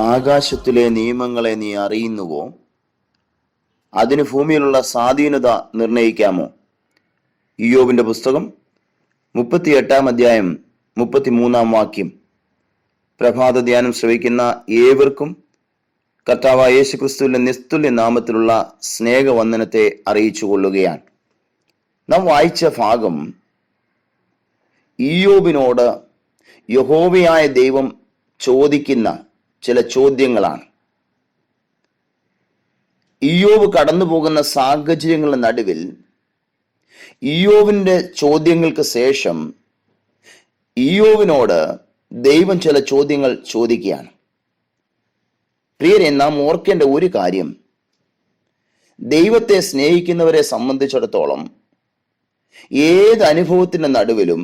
ആകാശത്തിലെ നിയമങ്ങളെ നീ അറിയുന്നുവോ? അതിന് ഭൂമിയിലുള്ള സ്വാധീനത നിർണയിക്കാമോ? ഇയ്യോബിന്റെ പുസ്തകം 38 33 പ്രഭാത ധ്യാനം ശ്രവിക്കുന്ന ഏവർക്കും കർത്താവായ യേശുക്രിസ്തുവിന്റെ നിസ്തുല്യ നാമത്തിലുള്ള സ്നേഹവന്ദനത്തെ അറിയിച്ചു കൊള്ളുകയാണ്. നാം വായിച്ച ഭാഗം ഇയ്യോബിനോട് യഹോവയായ ദൈവം ചോദിക്കുന്ന ചില ചോദ്യങ്ങളാണ്. ഇയ്യോബ് കടന്നു പോകുന്ന സാഹചര്യങ്ങളുടെ നടുവിൽ ഇയ്യോബിന്റെ ചോദ്യങ്ങൾക്ക് ശേഷം ഇയ്യോബിനോട് ദൈവം ചില ചോദ്യങ്ങൾ ചോദിക്കുകയാണ്. പ്രിയരെ, നാം ഓർക്കേണ്ട ഒരു കാര്യം, ദൈവത്തെ സ്നേഹിക്കുന്നവരെ സംബന്ധിച്ചിടത്തോളം ഏത് അനുഭവത്തിന്റെ നടുവിലും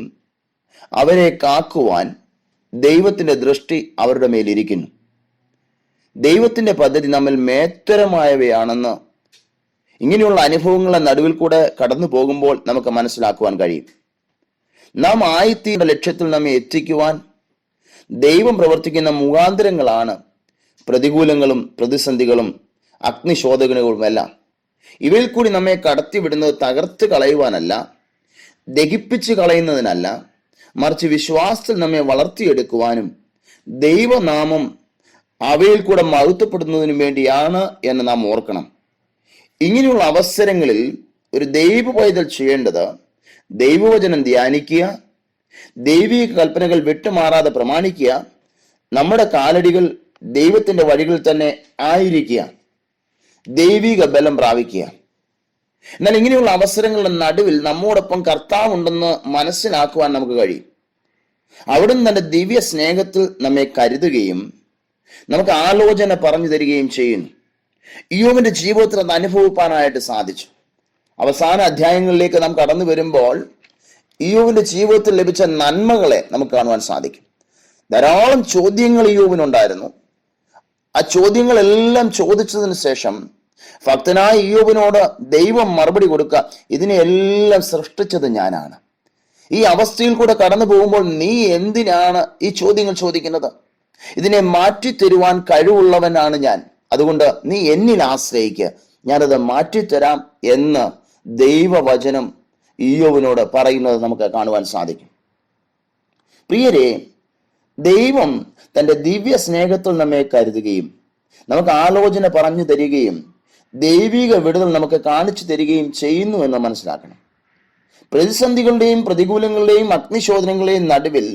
അവരെ കാക്കുവാൻ ദൈവത്തിന്റെ ദൃഷ്ടി അവരുടെ മേലിരിക്കുന്നു. ദൈവത്തിന്റെ പദ്ധതി നമ്മിൽ മേത്തരമായവയാണെന്ന് ഇങ്ങനെയുള്ള അനുഭവങ്ങളുടെ നടുവിൽ കൂടെ കടന്നു പോകുമ്പോൾ നമുക്ക് മനസ്സിലാക്കുവാൻ കഴിയും. നാം ആയിത്തീരുന്ന ലക്ഷ്യത്തിൽ നമ്മെ എത്തിക്കുവാൻ ദൈവം പ്രവർത്തിക്കുന്ന മുഖാന്തരങ്ങളാണ് പ്രതികൂലങ്ങളും പ്രതിസന്ധികളും അഗ്നിശോധനകളുമെല്ലാം. ഇവയിൽ കൂടി നമ്മെ കടത്തിവിടുന്നത് തകർത്ത് കളയുവാനല്ല, ദഹിപ്പിച്ച് കളയുന്നതിനല്ല, മറിച്ച് വിശ്വാസത്തിൽ നമ്മെ വളർത്തിയെടുക്കുവാനും ദൈവനാമം അവയിൽ കൂടെ മഹത്വപ്പെടുന്നതിനും വേണ്ടിയാണ് എന്ന് നാം ഓർക്കണം. ഇങ്ങനെയുള്ള അവസരങ്ങളിൽ ഒരു ദൈവ പൈതൽ ചെയ്യേണ്ടത് ദൈവവചനം ധ്യാനിക്കുക, ദൈവിക കൽപ്പനകൾ വിട്ടുമാറാതെ പ്രമാണിക്കുക, നമ്മുടെ കാലടികൾ ദൈവത്തിന്റെ വഴികളിൽ തന്നെ ആയിരിക്കുക, ദൈവിക ബലം പ്രാപിക്കുക. എന്നാൽ ഇങ്ങനെയുള്ള അവസരങ്ങളുടെ നടുവിൽ നമ്മോടൊപ്പം കർത്താവ് ഉണ്ടെന്ന് മനസ്സിലാക്കുവാൻ നമുക്ക് കഴിയും. അവിടുന്ന് തന്റെ ദിവ്യ സ്നേഹത്തിൽ നമ്മെ കരുതുകയും നമുക്ക് ആലോചന പറഞ്ഞു തരികയും ചെയ്യുന്നു. ഇയ്യോബിന്റെ ജീവിതത്തിൽ അത് അനുഭവിപ്പാനായിട്ട് സാധിച്ചു. അവസാന അധ്യായങ്ങളിലേക്ക് നാം കടന്നു വരുമ്പോൾ ഇയ്യോബിന്റെ ജീവിതത്തിൽ ലഭിച്ച നന്മകളെ നമുക്ക് കാണുവാൻ സാധിക്കും. ധാരാളം ചോദ്യങ്ങൾ ഇയ്യോബിനുണ്ടായിരുന്നു. ആ ചോദ്യങ്ങളെല്ലാം ചോദിച്ചതിന് ശേഷം ഭക്തനായ ഇയ്യോബിനോട് ദൈവം മറുപടി കൊടുക്കുക, ഇതിനെല്ലാം സൃഷ്ടിച്ചത് ഞാനാണ്. ഈ അവസ്ഥയിൽ കൂടെ കടന്നു പോകുമ്പോൾ നീ എന്തിനാണ് ഈ ചോദ്യങ്ങൾ ചോദിക്കുന്നത്? ഇതിനെ മാറ്റിത്തരുവാൻ കഴിവുള്ളവനാണ് ഞാൻ. അതുകൊണ്ട് നീ എന്നിൽ ആശ്രയിക്കുക, ഞാനത് മാറ്റിത്തരാം എന്ന് ദൈവവചനം ഇയ്യോബിനോട് പറയുന്നത് നമുക്ക് കാണുവാൻ സാധിക്കും. പ്രിയരെ, ദൈവം തന്റെ ദിവ്യ സ്നേഹത്തിൽ നമ്മെ കരുതുകയും നമുക്ക് ആലോചന പറഞ്ഞു തരികയും ദൈവിക വിടുതൽ നമുക്ക് കാണിച്ചു തരികയും ചെയ്യുന്നു എന്ന് മനസ്സിലാക്കണം. പ്രതിസന്ധികളുടെയും പ്രതികൂലങ്ങളുടെയും അഗ്നിശോധനകളുടെയും നടുവിൽ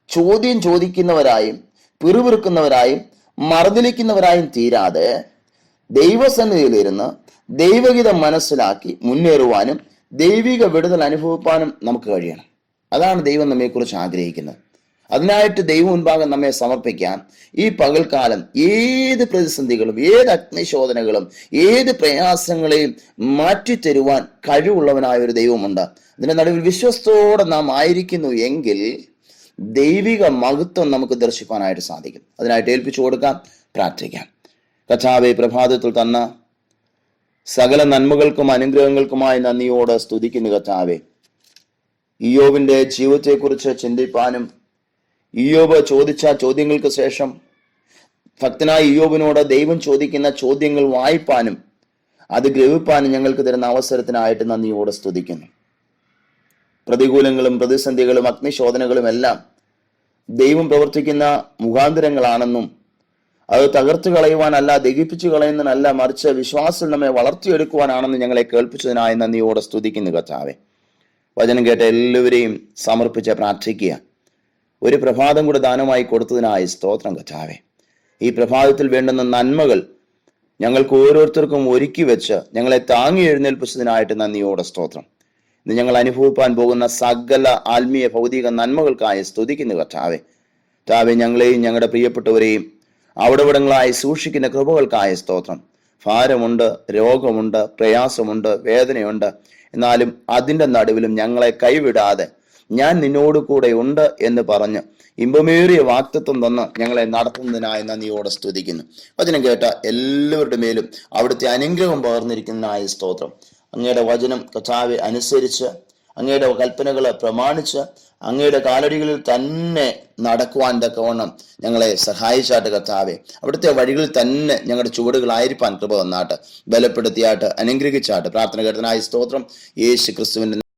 ചോദ്യം ചോദിക്കുന്നവരായും പിറുപിറുക്കുന്നവരായും മറുതലിക്കുന്നവരായും തീരാതെ ദൈവസന്നിധിയിലിരുന്ന് ദൈവഗീതം മനസ്സിലാക്കി മുന്നേറുവാനും ദൈവിക വിടുതൽ അനുഭവിപ്പാനും നമുക്ക് കഴിയണം. അതാണ് ദൈവം നമ്മെക്കുറിച്ച് ആഗ്രഹിക്കുന്നത്. അതിനായിട്ട് ദൈവം മുൻപാകെ നമ്മെ സമർപ്പിക്കാൻ ഈ പകൽക്കാലം ഏത് പ്രതിസന്ധികളും ഏത് അഗ്നിശോധനകളും ഏത് പ്രയാസങ്ങളെയും മാറ്റിത്തരുവാൻ കഴിവുള്ളവനായ ഒരു ദൈവമുണ്ട്. അതിന്റെ നടുവിൽ വിശ്വസ്തയോടെ നാം ആയിരിക്കുന്നു എങ്കിൽ ദൈവിക മഹത്വം നമുക്ക് ദർശിക്കാനായിട്ട് സാധിക്കും. അതിനായിട്ട് ഏൽപ്പിച്ചു കൊടുക്കാം, പ്രാർത്ഥിക്കാം. കർത്താവേ, പ്രഭാതത്തിൽ തന്ന സകല നന്മകൾക്കും അനുഗ്രഹങ്ങൾക്കുമായി നന്ദിയോടെ സ്തുതിക്കുന്നു. കർത്താവേ, ഇയ്യോബിന്റെ ജീവിതത്തെക്കുറിച്ച് ചിന്തിപ്പാനും ഇയ്യോബ് ചോദിച്ച ചോദ്യങ്ങൾക്ക് ശേഷം ഭക്തനായ ഇയ്യോബിനോട് ദൈവം ചോദിക്കുന്ന ചോദ്യങ്ങൾ വായിപ്പാനും അത് ഗ്രഹിപ്പാനും ഞങ്ങൾക്ക് തരുന്ന അവസരത്തിനായിട്ട് നന്ദിയോടെ സ്തുതിക്കുന്നു. പ്രതികൂലങ്ങളും പ്രതിസന്ധികളും അഗ്നിശോധനകളും എല്ലാം ദൈവം പ്രവർത്തിക്കുന്ന മുഖാന്തരങ്ങളാണെന്നും അത് തകർത്തു കളയുവാനല്ല, ദഹിപ്പിച്ചു കളയുന്നതിനല്ല, മറിച്ച് വിശ്വാസത്തിൽ നമ്മെ വളർത്തിയെടുക്കുവാനാണെന്ന് ഞങ്ങളെ കേൾപ്പിച്ചതിനായി നന്ദിയോടെ സ്തുതിക്കുന്നു. കർത്താവേ, വചനം കേട്ട എല്ലാവരെയും സമർപ്പിച്ച് പ്രാർത്ഥിക്കുക. ഒരു പ്രഭാതം കൂടെ ദാനമായി കൊടുത്തതിനായി സ്തോത്രം. കർത്താവേ, ഈ പ്രഭാതത്തിൽ വേണ്ടുന്ന നന്മകൾ ഞങ്ങൾക്ക് ഓരോരുത്തർക്കും ഒരുക്കി വെച്ച് ഞങ്ങളെ താങ്ങി എഴുന്നേൽപ്പിച്ചതിനായിട്ട് നന്ദിയോടെ സ്തോത്രം. ഇന്ന് ഞങ്ങൾ അനുഭവിപ്പാൻ പോകുന്ന സകല ആത്മീയ ഭൗതിക നന്മകൾക്കായി സ്തുതിക്കുന്നു. കർത്താവേ, ഞങ്ങളെയും ഞങ്ങളുടെ പ്രിയപ്പെട്ടവരെയും അവിടവിടങ്ങളായി സൂക്ഷിക്കുന്ന കൃപകൾക്കായ സ്തോത്രം. ഭാരമുണ്ട്, രോഗമുണ്ട്, പ്രയാസമുണ്ട്, വേദനയുണ്ട്. എന്നാലും അതിൻ്റെ നടുവിലും ഞങ്ങളെ കൈവിടാതെ ഞാൻ നിന്നോട് കൂടെ ഉണ്ട് എന്ന് പറഞ്ഞ് ഇമ്പമേറിയ വാക്തത്വം തന്ന് ഞങ്ങളെ നടത്തുന്നതിനായി നന്ദിയോടെ സ്തുതിക്കുന്നു. വചനം കേട്ട എല്ലാവരുടെ മേലും അവിടുത്തെ അനുഗ്രഹം പകർന്നിരിക്കുന്നതിനായ സ്തോത്രം. അങ്ങയുടെ വചനം കർത്താവെ അനുസരിച്ച് അങ്ങയുടെ കൽപ്പനകളെ പ്രമാണിച്ച് അങ്ങയുടെ കാലടികളിൽ തന്നെ നടക്കുവാൻ തക്കവണ്ണം ഞങ്ങളെ സഹായിച്ചാട്ട് കർത്താവെ. അവിടുത്തെ വഴികളിൽ തന്നെ ഞങ്ങളുടെ ചുവടുകളായിരിക്കാൻ കൃപ തന്നാട്ട്, ബലപ്പെടുത്തിയാട്ട്, അനുഗ്രഹിച്ചാട്ട്. പ്രാർത്ഥന കേട്ടതിനായി സ്തോത്രം. യേശു ക്രിസ്തുവിന്റെ